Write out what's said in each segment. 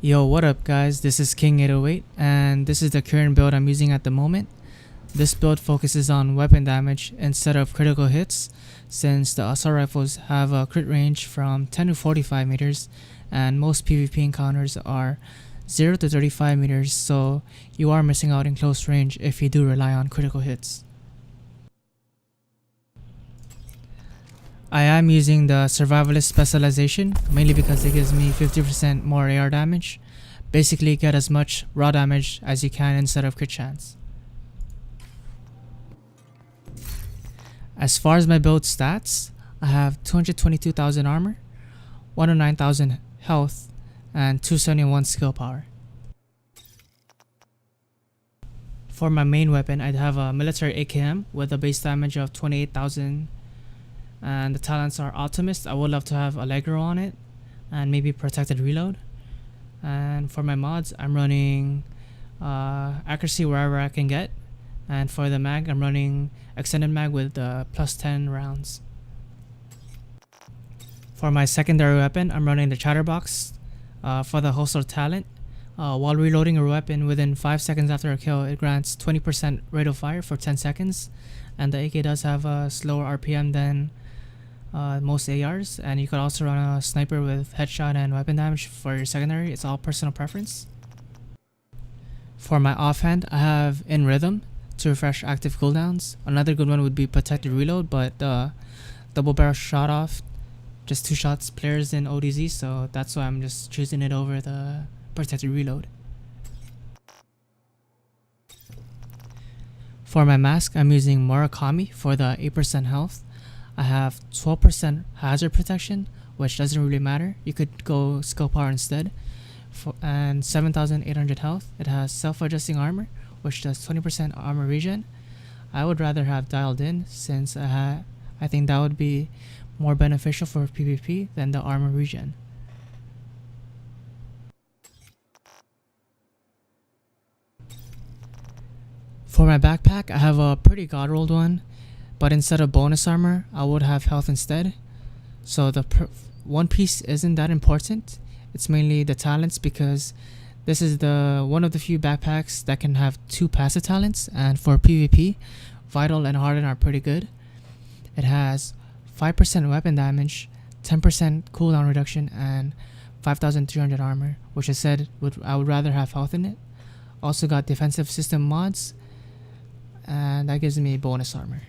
Yo, what up guys, this is King808 and this is the current build I'm using at the moment. This build focuses on weapon damage instead of critical hits, since the assault rifles have a crit range from 10 to 45 meters and most PvP encounters are 0 to 35 meters, so you are missing out in close range if you do rely on critical hits. I am using the survivalist specialization mainly because it gives me 50% more AR damage. Basically get as much raw damage as you can instead of crit chance. As far as my build stats, I have 222,000 armor, 109,000 health, and 271 skill power. For my main weapon, I'd have a military AKM with a base damage of 28,000, and the talents are Optimist. I would love to have Allegro on it, and maybe Protected Reload. And for my mods, I'm running accuracy wherever I can get, and for the mag, I'm running extended mag with plus 10 rounds. For my secondary weapon, I'm running the Chatterbox for the Hostile talent. While reloading a weapon within 5 seconds after a kill, it grants 20% rate of fire for 10 seconds, and the AK does have a slower RPM than most ARs, and you could also run a sniper with headshot and weapon damage for your secondary. It's all personal preference. For my offhand, I have In Rhythm to refresh active cooldowns. Another good one would be Protected Reload, but double barrel shot off just 2 shots players in ODZ, so that's why I'm just choosing it over the Protected Reload. For my mask, I'm using Murakami for the 8% health. I have 12% hazard protection, which doesn't really matter. You could go skill power instead. And 7,800 health. It has self-adjusting armor, which does 20% armor regen. I would rather have dialed in, since I think that would be more beneficial for PvP than the armor regen. For my backpack, I have a pretty god rolled one, but instead of bonus armor, I would have health instead. So the one piece isn't that important. It's mainly the talents, because this is one of the few backpacks that can have 2 passive talents, and for PvP, Vital and Harden are pretty good. It has 5% weapon damage, 10% cooldown reduction, and 5,300 armor, which I said I would rather have health in it. Also got defensive system mods, and that gives me bonus armor.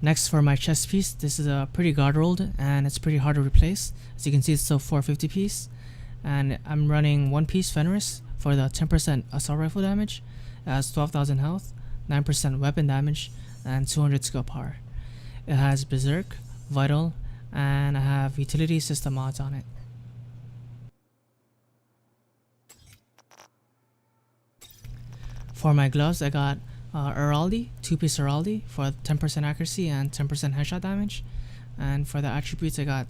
Next, for my chest piece, this is a pretty god rolled and it's pretty hard to replace. As you can see, it's still 450 piece, and I'm running 1 piece Fenris for the 10% assault rifle damage. It has 12,000 health, 9% weapon damage, and 200 skill power. It has Berserk, Vital, and I have utility system mods on it. For my gloves, I got Airaldi, 2-piece Airaldi for 10% accuracy and 10% headshot damage. And for the attributes, I got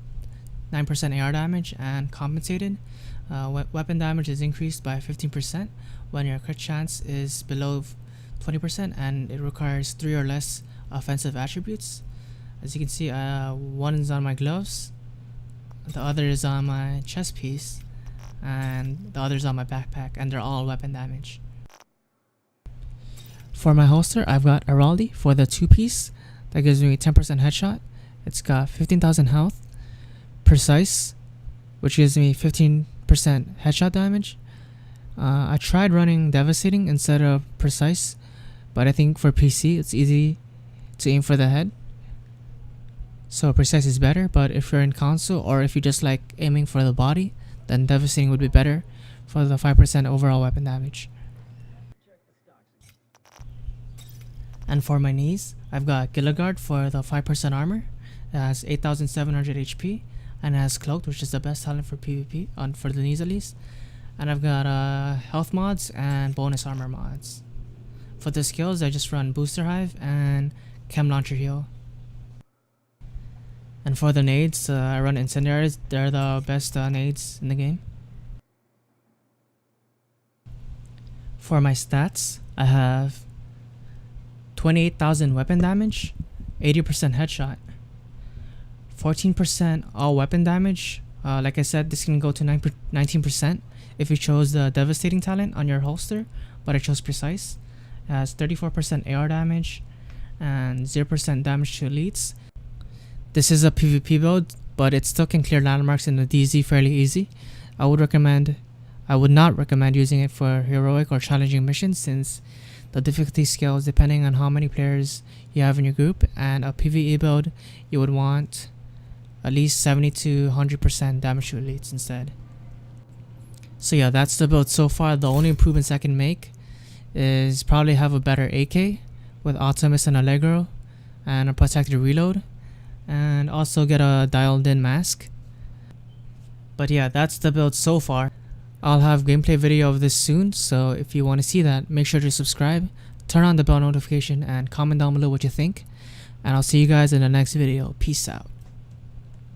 9% AR damage and compensated. Weapon damage is increased by 15% when your crit chance is below 20%, and it requires 3 or less offensive attributes. As you can see, one is on my gloves, the other is on my chest piece, and the other is on my backpack, and they're all weapon damage. For my holster, I've got Airaldi for the 2-piece. That gives me 10% headshot. It's got 15,000 health. Precise, which gives me 15% headshot damage. I tried running Devastating instead of Precise, but I think for PC it's easy to aim for the head, so Precise is better. But if you're in console, or if you just like aiming for the body, then Devastating would be better for the 5% overall weapon damage. And for my knees, I've got Gilligard for the 5% armor. It has 8,700 HP, and it has Cloaked, which is the best talent for PvP, for the knees at least. And I've got health mods and bonus armor mods. For the skills, I just run Booster Hive and Chem Launcher Heal. And for the nades, I run Incendiaries. They're the best nades in the game. For my stats, I have 28,000 weapon damage, 80% headshot, 14% all weapon damage Like I said, this can go to 19% if you chose the Devastating talent on your holster, but I chose Precise. It has 34% AR damage and 0% damage to elites. This is a PvP build, but it still can clear landmarks in the DZ fairly easy. I would not recommend using it for heroic or challenging missions, since the difficulty scales depending on how many players you have in your group, and a PvE build you would want at least 70 to 100% damage to elites instead. So yeah, that's the build so far. The only improvements I can make is probably have a better AK with Optimus and Allegro and a protected reload, and also get a dialed in mask. But yeah, that's the build so far. I'll have gameplay video of this soon, so if you want to see that, make sure to subscribe, turn on the bell notification, and comment down below what you think. And I'll see you guys in the next video. Peace out.